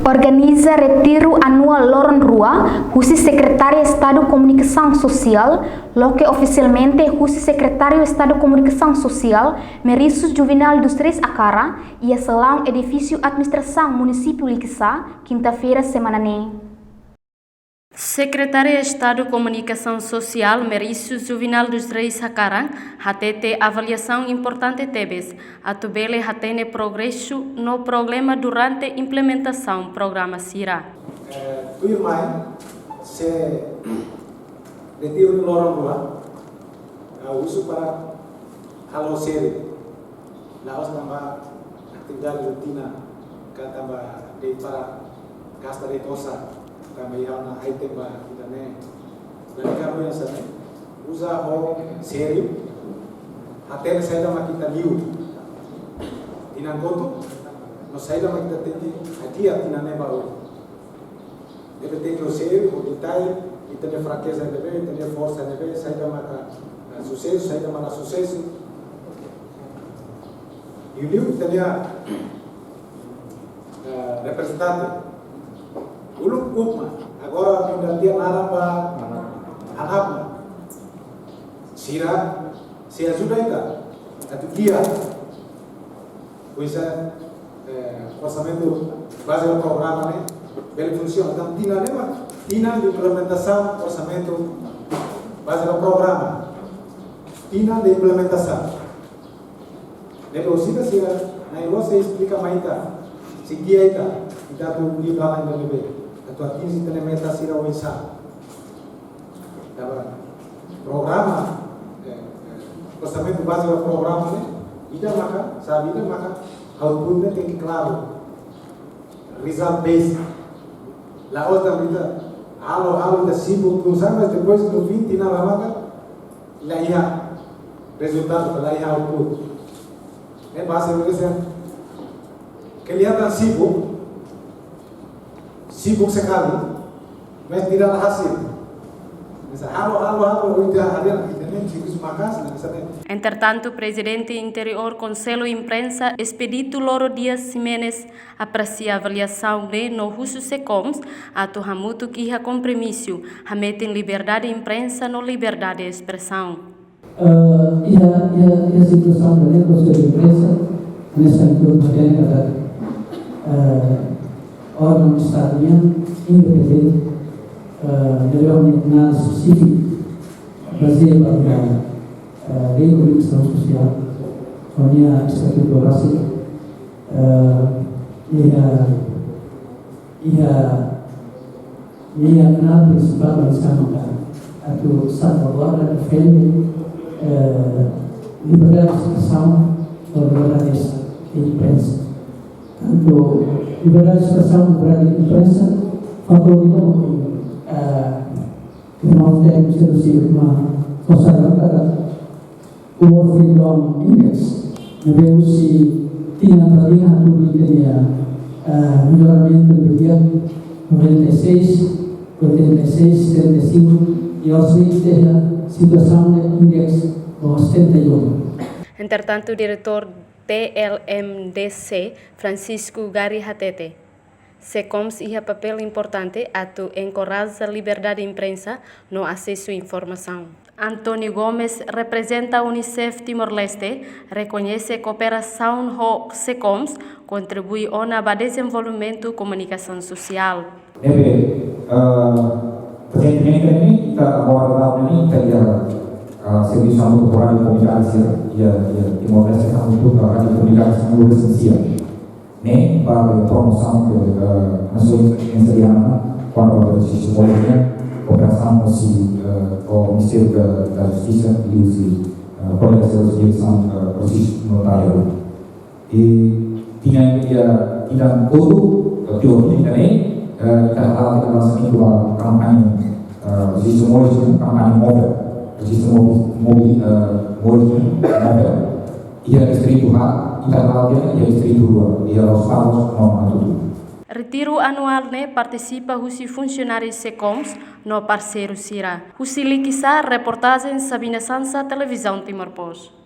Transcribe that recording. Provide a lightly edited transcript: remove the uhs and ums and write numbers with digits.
Organiza retiro anual Lorong Rua, Husi Secretário de Estado de Comunicação Social, lo que oficialmente Husi Secretário de Estado de Comunicação Social, Meriço Juvenal dos Três Acara, e a salão edifício administração município Liquiçá, quinta-feira semana nem. Secretária de Estado de Comunicação Social, Meriço Juvenal dos Três Acara, hatete avaliação importante tebes, atubele hatene progresso no problema durante implementação do programa CIRA. Tudo mais, se retiro de Lorong Rua, uso para alocere, laos tambah atividade rotina, tambah de para gasta de tosa. Kami na item ba kita ne dan kami yang sana usa ho sério até saída makita liu tinang goto no saída makita tenti aqui a tinane ba o deve ter o sério o detalhe e ter fraqueza deve ter força deve saída maka sucesso saída maka sucesso e o liu tenia representante ulung ukma agora pindah dia narapa anapma sira se ajuda ainda atu dia pois orçamento base do programa né ele funciona então tina lema tina de implementação orçamento base do programa tina de implementação ele oscila sira na você explica mais tá se dia ita kita tu di belakang lebih atau akhirnya kita meta sira wisa programa orçamento base do programa né ida maka sabe ida maka outputnya tem claro result based la outra vida halo da sibuk tulisan mas depois no fim tina maka la ia resultado la ia output base do kelihatan sibuk sekali, mas tidak ada hasil. Misal halo, udah hadir, ini sibuk semakas, Entretanto, o presidente interior Conselho Imprensa Expedito Loro Dias Ximenes aprecia a avaliação de no Russo Secoms atu hamutu kiha compromisso, hametem liberdade de imprensa no liberdade de expressão. A situação da Conselho de Imprensa nessa altura órgão de Estado independente, melhormente nada específico, baseado na lei de comunicação social, a minha estatuto básica, e a minha canal principal é a salvaguarda, defende liberdade de expressão e liberdade de imprensa. Tanto liberdade de expressão, liberdade de imprensa, favorizam que nós temos sido uma consagrada o World Freedom Index. Vemos se tinha para linha tudo melhoramento do dia 96, 86, 75 e aos 20 teve a situação de index aos 71. Entretanto, o diretor TLMDC, Francisco Gari Hatete, Secoms ia papel importante atu encoraja a liberdade de imprensa no acesso à informação. Antônio Gomes representa a Unicef Timor-Leste, reconhece a cooperação do Secoms, contribui ao desenvolvimento da comunicação social. Recentemente ini kita awal-awal ini kita serviço untuk radio komunikasi Timor-Leste untuk radio komunikasi seluruh esensial. Ne para promoção nações ensaiadas quando a justiça política cooperação com o Ministério da Justiça e os colegas de direção processo notário. E tinha todo teori também kita hal kita masa ini dua kampanye justiça política kampanye móvel justiça móvel ia distribuir Retiro anual ne participa Husi funcionários Secoms no parceiro CIRA. Husi Liquiçá, reportagem Sabina Sansa, Televisão Timor-Pos.